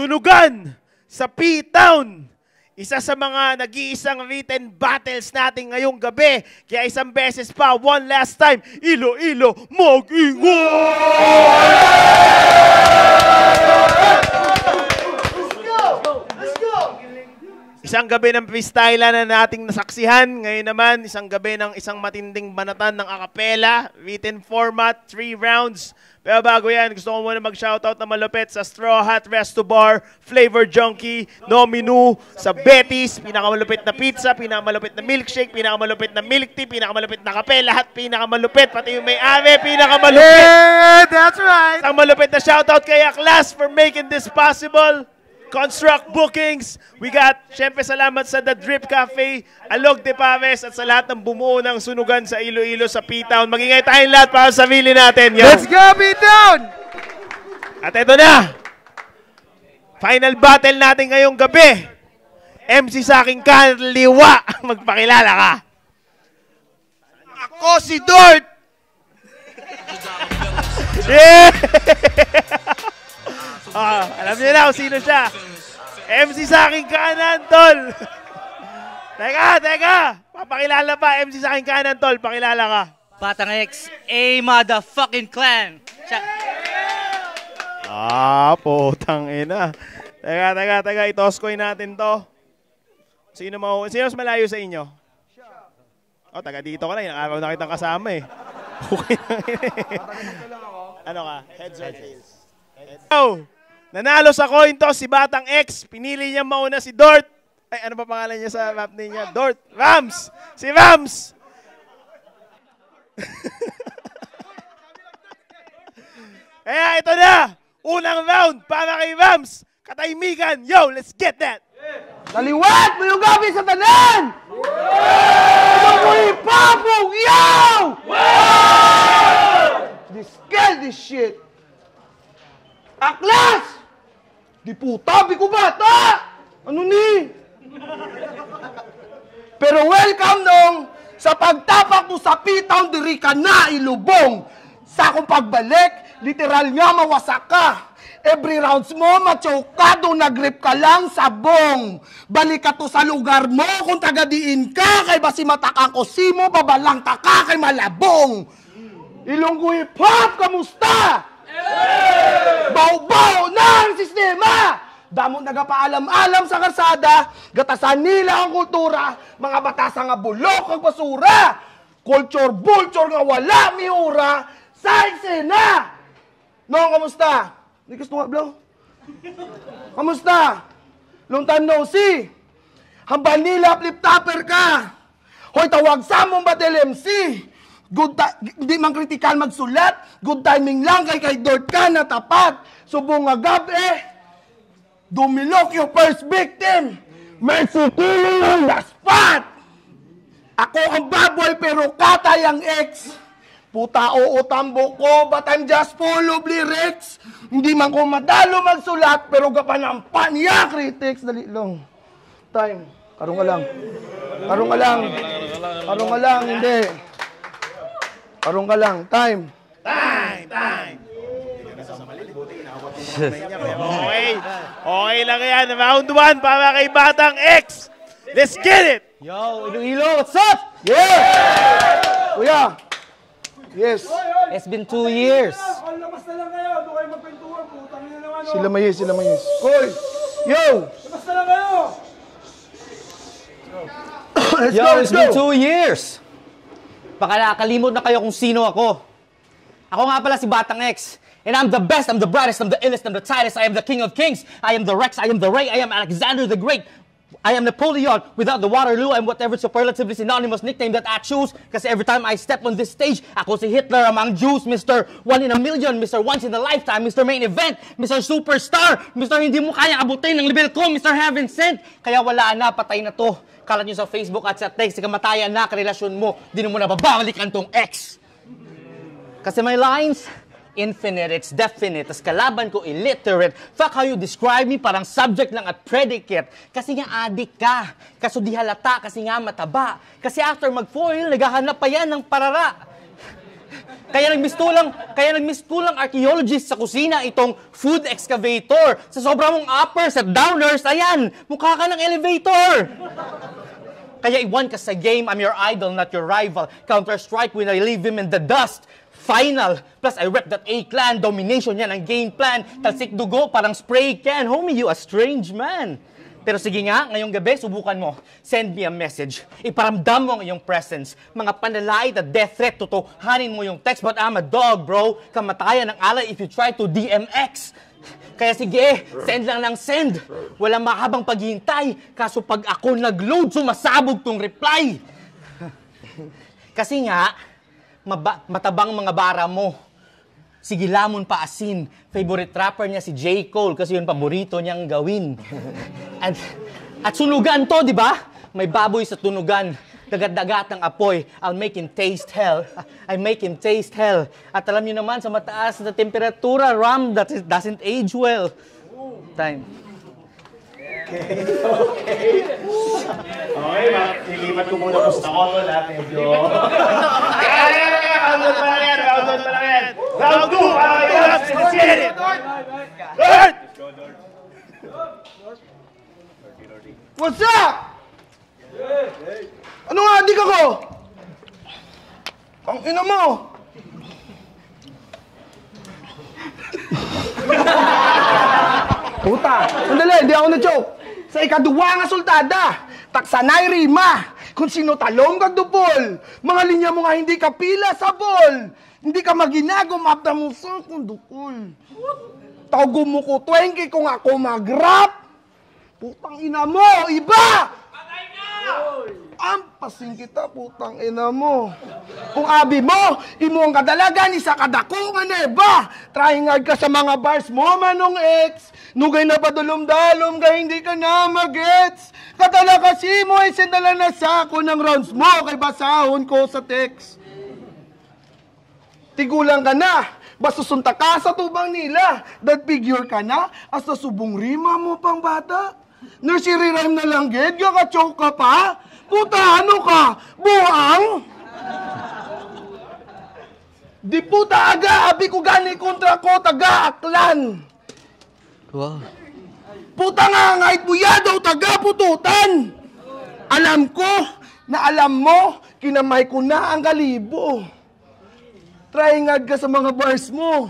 Sunugan sa P-Town. Isa sa mga nag-iisang written battles natin ngayong gabi. Kaya isang beses pa, one last time, Iloilo, mag-ingat! Isang gabi ng freestyle na nating nasaksihan. Ngayon naman, isang gabi ng isang matinding banatan ng acapella. Written format, 3 rounds. Pero bago yan, gusto ko muna mag-shoutout na malupit sa Straw Hat Resto Bar, Flavor Junkie, Nominu, sa Betty's, pinakamalupit na pizza, pinakamalupit na milkshake, pinakamalupit na milk tea, pinakamalupit na kape, lahat pinakamalupit, pati yung may-ari, pinakamalupit. Yeah, that's right. Isang malupit na shoutout kay Aklas for making this possible. Construct Bookings. We got, syempre salamat sa The Drip Cafe, Alog de Paves, at sa lahat ng bumuo ng sunugan sa Iloilo, sa P-Town. Magingay tayong lahat para sa sarili natin. Yo. Let's go, P-Town! At ito na. Final battle natin ngayong gabi. MC sa aking kaliwa. Magpakilala ka. Ako si Dort! Yeah! Alam niyo na kung sino siya. MC sa aking kanan, tol. Teka. Papakilala pa. MC sa aking kanan, tol. Pakilala ka. Batang X, A motherfucking clan. Putang ina. Teka. Itoskoy natin to. Sino mas malayo sa inyo? Taga dito ka lang. Araw na kitang kasama eh. Okay lang Ano ka? Heads or tails? Nanalo sa coin toss si Batang X. Pinili niya mauna si Dort. Ay, ano pa pangalan niya sa map niya? Dort. Rams! Si Rams! Kaya ito na! Unang round para kay Rams. Katahimikan. Yo, let's get that! Taliwat! Mayong gabi sa tanan! Ito mo ipapong! Yo! This shit! Aklas! Di puta, ko bata! Ano ni? Pero welcome nung sa pagtapak mo sa P-Town, diri ka na ilubong. Sa akong pagbalik, literal nga mawasak ka. Every rounds mo, machokado, nagrip ka lang sa bong. Balik ka to sa lugar mo kung tagadiin ka, kay basi matakang ko simo, babalang ka kay malabong. Ilonggo hip-hop, kamusta? Baw-baw ng sistema! Damo nagapaalam-alam sa karsada, gatasan nila ang kultura, mga batasa nga bulok ang basura, culture-vulture nga wala miura, sa eksena! No, kamusta? Hindi gusto nga, Blow? Kamusta? Long time no see. Hambal nila, flip-topper ka. Hoy, tawag sa mong batel MC. Hindi man kritikal magsulat. Good timing lang kay Dort ka na tapat. Subong nga gabi, dumilok yung first victim. Mercy killing on the spot. Ako ang baboy pero katay ang ex. Puta oo tambo ko, but I'm just full of lyrics. Hindi man ko madalo magsulat, pero gapanampan niya critics. Dali lang. Time. Karong nga lang, hindi. Karong ka lang. Time. Okay lang yan. Round 1 para kay Batang X. Let's get it! Yo, Iloilo, what's up? Yeah! Kuya. Yes. It's been 2 years. Labas na lang kayo. Doon kayo magpintuan. Putang nyo naman. Sila mayis. Koy! Yo! Labas na lang kayo. Yo, it's been 2 years. Baka nakakalimot na kayo kung sino ako. Ako nga pala si Batang X. And I'm the best, I'm the brightest, I'm the illest, I'm the tightest. I am the king of kings. I am the Rex, I am the Ray, I am Alexander the Great. I am Napoleon without the Waterloo and whatever superlatively synonymous nickname that I choose. Kasi every time I step on this stage, ako si Hitler among Jews, Mr. One in a Million, Mr. Once in a Lifetime, Mr. Main Event, Mr. Superstar, Mr. Hindi mo kaya abutin ng level ko, Mr. Heaven Sent. Kaya wala na, patay na to. Kalat nyo sa Facebook at sa text, kamatayan na karelasyon mo, di mo na babalikan tong ex. Kasi my lines, infinite, it's definite. Tas kalaban ko, illiterate. Fuck how you describe me, parang subject lang at predicate. Kasi nga adik ka. Kaso di halata, kasi nga mataba. Kasi after mag-foil, naghahanap pa yan ng parara. Kaya nagmistulang archaeologist sa kusina itong food excavator. Sa sobra mong uppers at downers, ayan, mukha ka ng elevator. Kaya iwan ka sa game, I'm your idol, not your rival. Counter-Strike when I leave him in the dust. Final. Plus, I rep that A-clan. Domination yan ang game plan. Talsik dugo, parang spray can. Homie, you a strange man. Pero sige nga, ngayong gabi, subukan mo. Send me a message. Iparamdam mo ang iyong presence. Mga panlalait at death threat, tutuhanin mo yung text. But I'm a dog, bro. Kamatayan ng alay if you try to DMX. Kaya sige, send lang ng send. Walang mahabang paghihintay. Kaso pag ako nag-load, sumasabog tong reply. Kasi nga, matabang mga bara mo. Sige lamon pa asin. Favorite rapper niya si J. Cole kasi yun paborito niyang gawin. At sunugan to, di ba? May baboy sa tunugan. Dagat-dagat ng apoy. I'll make him taste hell. I make him taste hell. At alam niyo naman, sa mataas na temperatura, rum doesn't age well. Time. Okay, nilipat ko muna po sa koto natin. Round 1 pa lang yan. Round 2, para kayo lang sinisiri. Lord! What's up? Ano nga, adik ako? Ang ina mo! Puta, sandali, hindi ako na-joke. Sa ikaduwa nga sultada, taksanay rima, kung sino talong kagdupol, mga linya mo nga hindi ka pila sa bol, hindi ka maginagom apta mo sa kundukol. Tawgo mo ko 20 kung ako mag-rap. Putang ina mo, iba! Patay na! Ampasin kita, putang ina mo. Kung abi mo, imo ang kadalagan, isa kadako nga neba. Trying hard ka sa mga bars mo, manong ex. Nugay na padulom-dalom ka, hindi ka na magets. Katala kasi mo, ay sindala na sako ng rounds mo, kay basahon ko sa text. Tigulang ka na, basta sunta ka sa tubang nila. That figure ka na, hasta subong rima mo pang bata. Nursery rhyme na lang, ged, kaka-choke ka pa. Puta, ano ka? Buang? Di puta aga, abi ko gani kontra ko, taga-aklan. Wow. Puta nga, ngait buya daw, taga-pututan. Alam ko, na alam mo, kinamay ko na ang galibo. Trying ka sa mga bars mo.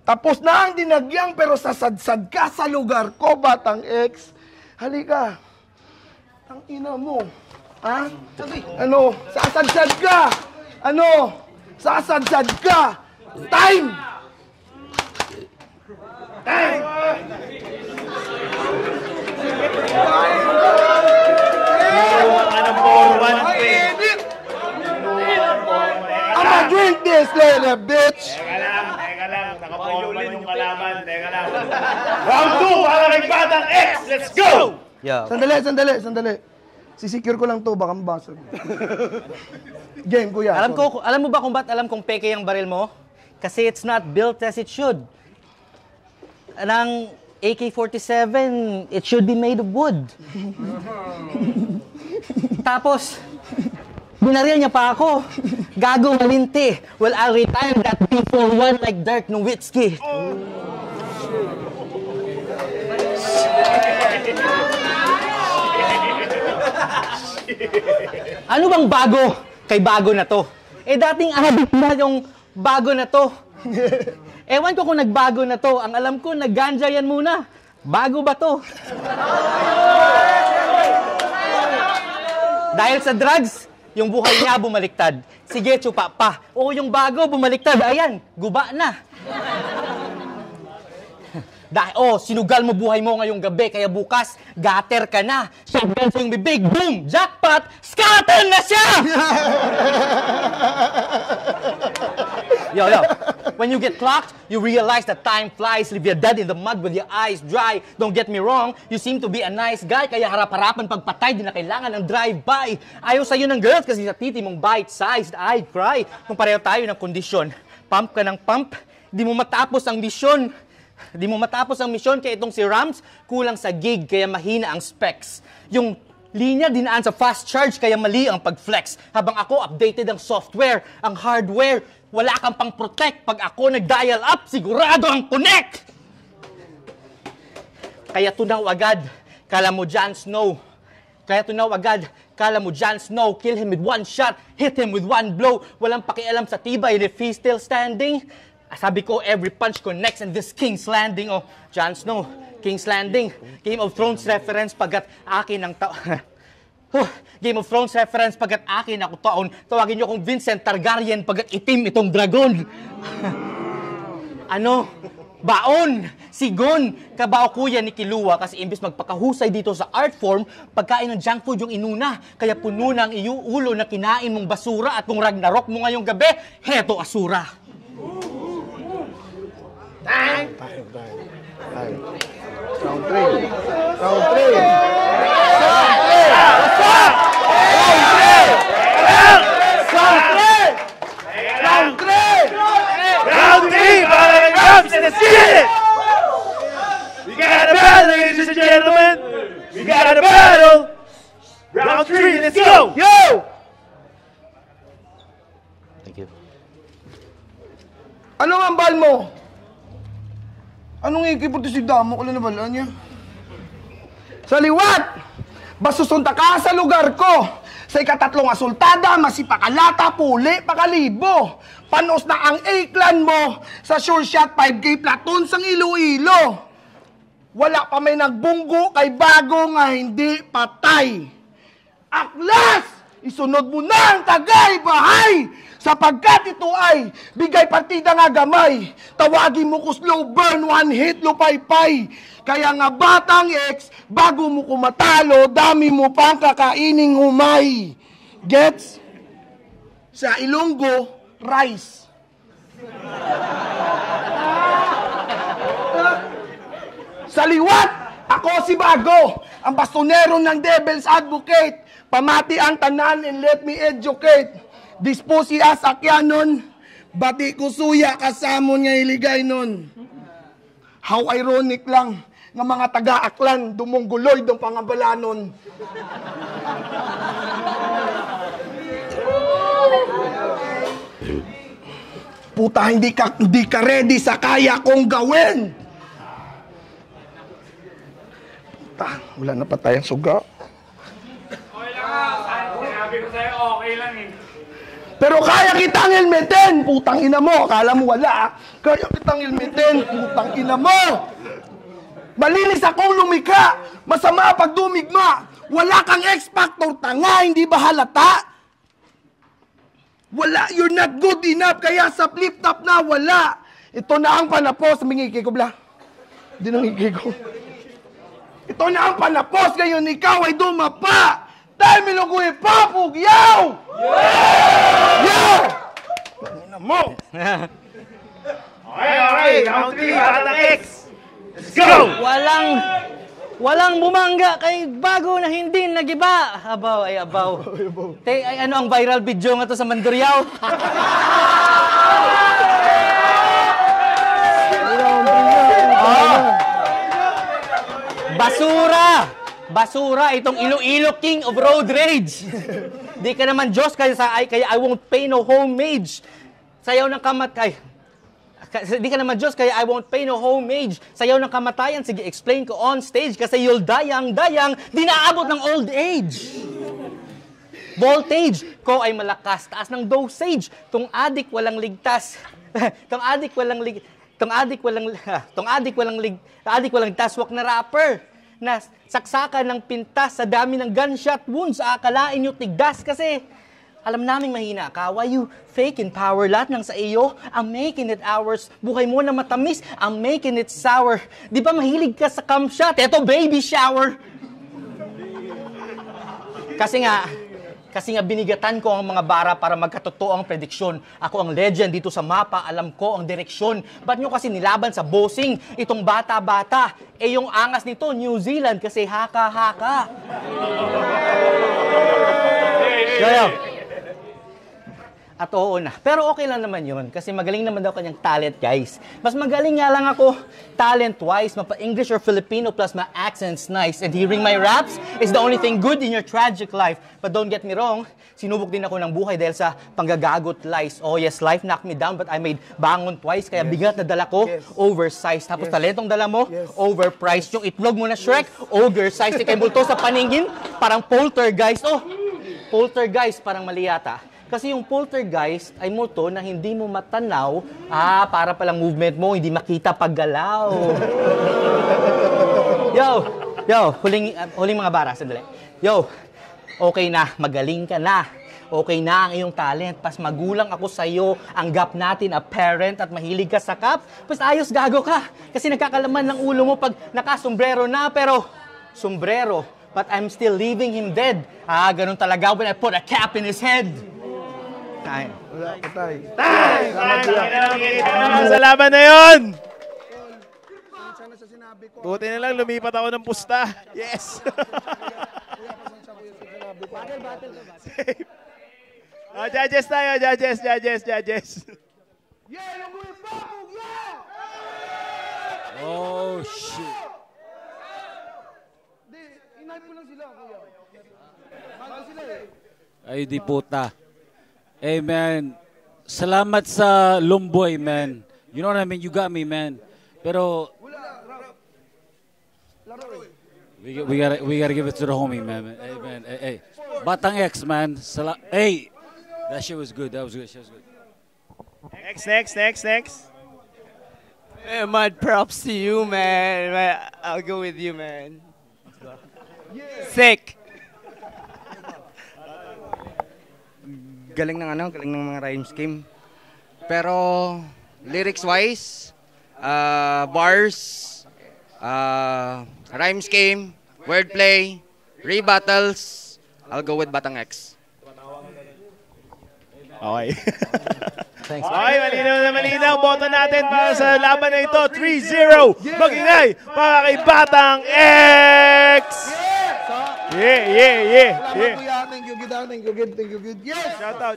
Tapos na ang dinagyang, pero sasadsad ka sa lugar ko, batang ex. Halika. Ang ina mo. Ha? Ano? Sasadsad ka! Ano? Sasadsad ka! Time! Time! I'ma drink this later, bitch! Teka lang. Nakaporma yung kalaban. Teka lang. Round 2 para kay Batang X. Let's go! Yeah. Sandali. Sisecure ko lang to, baka mabasag. Game, kuya. Alam mo ba kung ba't alam kong peke yung baril mo? Kasi it's not built as it should. Ang AK-47, it should be made of wood. Tapos, binaril niya pa ako. Gago malinti. Well, I'll retire that P41 like Dirk Nowitzki. Ano bang bago kay bago na to? Eh dating adik na yung bago na to. Ewan ko kung nagbago na to. Ang alam ko, nagganja yan muna. Bago ba to? Dahil sa drugs, yung buhay niya bumaliktad. Sige, tsupa pa. O yung bago bumaliktad. Ayan, guba na. Sinugal mo buhay mo ngayong gabi, kaya bukas, gutter ka na. Shotgun sa yung bibig, boom! Jackpot! Skeleton na siya! Yo. When you get clocked, you realize that time flies. Leave you dead in the mud with your eyes dry. Don't get me wrong, you seem to be a nice guy, kaya harap-harapan pagpatay, di na kailangan ng drive-by. Ayaw sa'yo ng girls kasi sa titi mong bite-sized, I'd cry. Kung pareho tayo ng kondisyon, pump ka ng pump, di mo matapos ang misyon. Di mo matapos ang misyon, kaya itong si Rams, kulang sa gig, kaya mahina ang specs. Yung Linya dinaan sa fast charge kaya mali ang pag-flex. Habang ako updated ang software, ang hardware, wala kang pang-protect. Pag ako nag-dial up, sigurado ang connect! Kaya tunaw agad, kala mo Jon Snow. Kaya tunaw agad, kala mo Jon Snow. Kill him with one shot, hit him with one blow. Walang pakialam sa tibay if he's still standing. Sabi ko, every punch connects and this King's Landing. Oh, Jon Snow, King's Landing. Game of Thrones reference pagkat akin ang Game of Thrones reference pagkat akin ako taon. Tawagin niyo kong Vincent Targaryen pagkat itim itong dragon. Ano? Baon! Sigon! Kabao kuya ni Kilua kasi imbis magpakahusay dito sa art form, pagkain ng junk food yung inuna. Kaya puno ng ulo na kinain mong basura at kung Ragnarok mo ngayong gabi, heto asura. Time. Round 3. Round 3. Round 3, Battling Rams, let's get it! We got a battle, ladies and gentlemen! We got a battle! Round 3, let's go! Yo! Thank you. Anong ambal mo? Anong ikiputi si Damo? Kala na bala niya? Sa liwat! Basusunta ka sa lugar ko! Sa ikatatlong asultada, masipakalata, puli, pakalibo. Panos na ang A-clan mo sa sure shot 5K platoon sang Iloilo. Wala pa may nagbunggo kay bago nga hindi patay. Aklas! Isunod mo na ang tagay, bahay! Sapagkat ito ay bigay partida nga gamay. Tawagin mo ko slow burn, one hit, lupay-pay. Kaya nga Batang X, bago mo kumatalo, dami mo pang kakaining humay. Gets? Sa Ilonggo, rice. Sa liwat, ako si Bago, ang bastonero ng Devil's Advocate. Pamati ang tanan and let me educate. Disposi as akyanon, bati ko suya kasamon nga iligay nun. How ironic lang nga mga taga-aklan dumungguloy dong pangabalanon. Puta, hindi ka ready sa kaya kong gawin. Puta, wala na pa tayong suga. Okay lang sinabi ko sa'yo, okay lang eh. Pero kaya kitang helmetin, putang ina mo. Akala mo wala, kaya kitang helmetin, putang ina mo. Malinis akong lumika, masama pag dumigma. Wala kang X-Factor, tanga, hindi ba halata? Wala, you're not good enough, kaya sa flip-top na wala. Ito na ang panapos, mingiki ko bla. Hindi nang ko. Ito na ang panapos, ngayon ikaw ay dumapa. Dahil milugoy papug, yaw! Yaw! Ano mo? Okay, round 3, Batang X! Let's go! Walang bumangga kay bago na hindi nagiba. Abaw ay abaw. Ay ano ang viral video nga to sa Mandurriao? Basura! Basura itong Iloilo King of Road Rage. Di ka naman Diyos kaya I won't pay no homage. Sayaw ng kamatay. Di ka naman Diyos kaya I won't pay no homage. Sayaw ng kamatayan, sige explain ko on stage kasi you'll dayang, di naabot ng old age. Voltage ko ay malakas, taas ng dosage. Tong adik walang ligtas. Tong adik walang taswak na rapper. Na saksakan ng pintas sa dami ng gunshot wounds, akalain nyo tigdas kasi alam naming mahina ka. Why you faking power? Lahat ng sa iyo, I'm making it ours. Buhay mo na matamis, I'm making it sour. Di ba mahilig ka sa cum shot? Eto, baby shower. Kasi nga binigatan ko ang mga bara para magkatotoo ang prediksyon. Ako ang legend dito sa mapa, alam ko ang direksyon. Ba't nyo kasi nilaban sa bossing itong bata-bata? Eh yung angas nito, New Zealand kasi haka-haka. At oo na. Pero okay lang naman yun kasi magaling naman daw kanyang talent, guys. Mas magaling nga lang ako talent-wise, mapa-English or Filipino plus my accent's nice. And hearing my raps is the only thing good in your tragic life. But don't get me wrong, sinubok din ako ng buhay dahil sa panggagagot lies. Oh yes, life knocked me down but I made bangon twice. Kaya bigat na dala ko, oversized. Tapos talentong dala mo, overpriced. Yung itlog mo na Shrek, ogre-sized. Ikay multo sa paningin, parang poltergeist. Oh, poltergeist, parang mali yata. Kasi yung poltergeist ay multo na hindi mo matanaw, para palang movement mo, hindi makita paggalaw. Huling mga bara, sandali. Okay na, magaling ka na. Okay na ang iyong talent. Pas magulang ako sa'yo, ang gap natin, a parent at mahilig ka sa cup. Pas ayos gago ka. Kasi nagkakalaman ng ulo mo pag nakasombrero na, pero sombrero. But I'm still leaving him dead. Ganun talaga when I put a cap in his head. Time. Sa laban na yun! Buti na lang, lumipat ako ng pusta. Yes! Judges tayo, judges. Oh, shit. Ay, di puta. Hey, man. Salamat sa Lumboy, man. You know what I mean? You got me, man. Pero we gotta give it to the homie, man. Hey, man. Hey. Batang X, man. Hey. That shit was good. That was good. Shit was good. Next. Hey, mad props to you, man. I'll go with you, man. Sick. Galing ng mga rhyme scheme. Pero lyrics-wise, bars, rhyme scheme, wordplay, rebuttals, I'll go with Batang X. Okay. Thanks. Okay, malinaw. Boto natin para sa laban na ito. 3-0. Mag-ingay para kay Batang X! Yeah. Thank you, good. Yes! Shout out.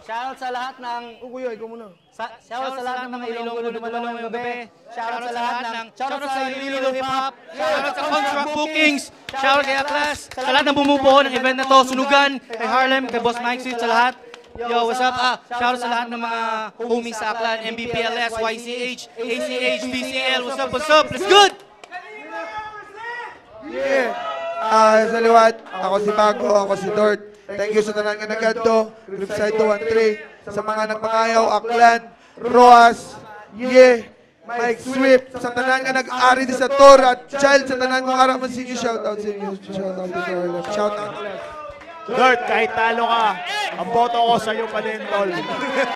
Shoutout sa lahat ng... Kuya, ikaw muna. Shoutout sa lahat ng mga Ilonggo na dumalong ng gabi. Shoutout sa lahat ng... Shoutout sa Ililo Hip Hop. Shoutout sa Contract Bookings. Shoutout kay Atlas. Sa lahat ng bumubuo ng event na to. Sunugan, kay Harlem, kay Boss Mike Sweet, sa lahat. Yo, what's up? Shoutout sa lahat ng mga homies sa Aklan, MBPLS, YCH, ACH, BCL. What's up? Let's good! Yeah. Sa liwat, ako si Bago, ako si Dort. Thank you sa tanan nga nagadto, Cliffside 213, sa mga nagpangayaw, Aklan, Roas, Mike Swift, sa tanan nga nag-ari di sa Tor, at Child, sa tanan nga karaman sa inyo, shoutout sa inyo, shoutout. Dort, kahit talo ka, ang boto ko sa iyo pa din, tol.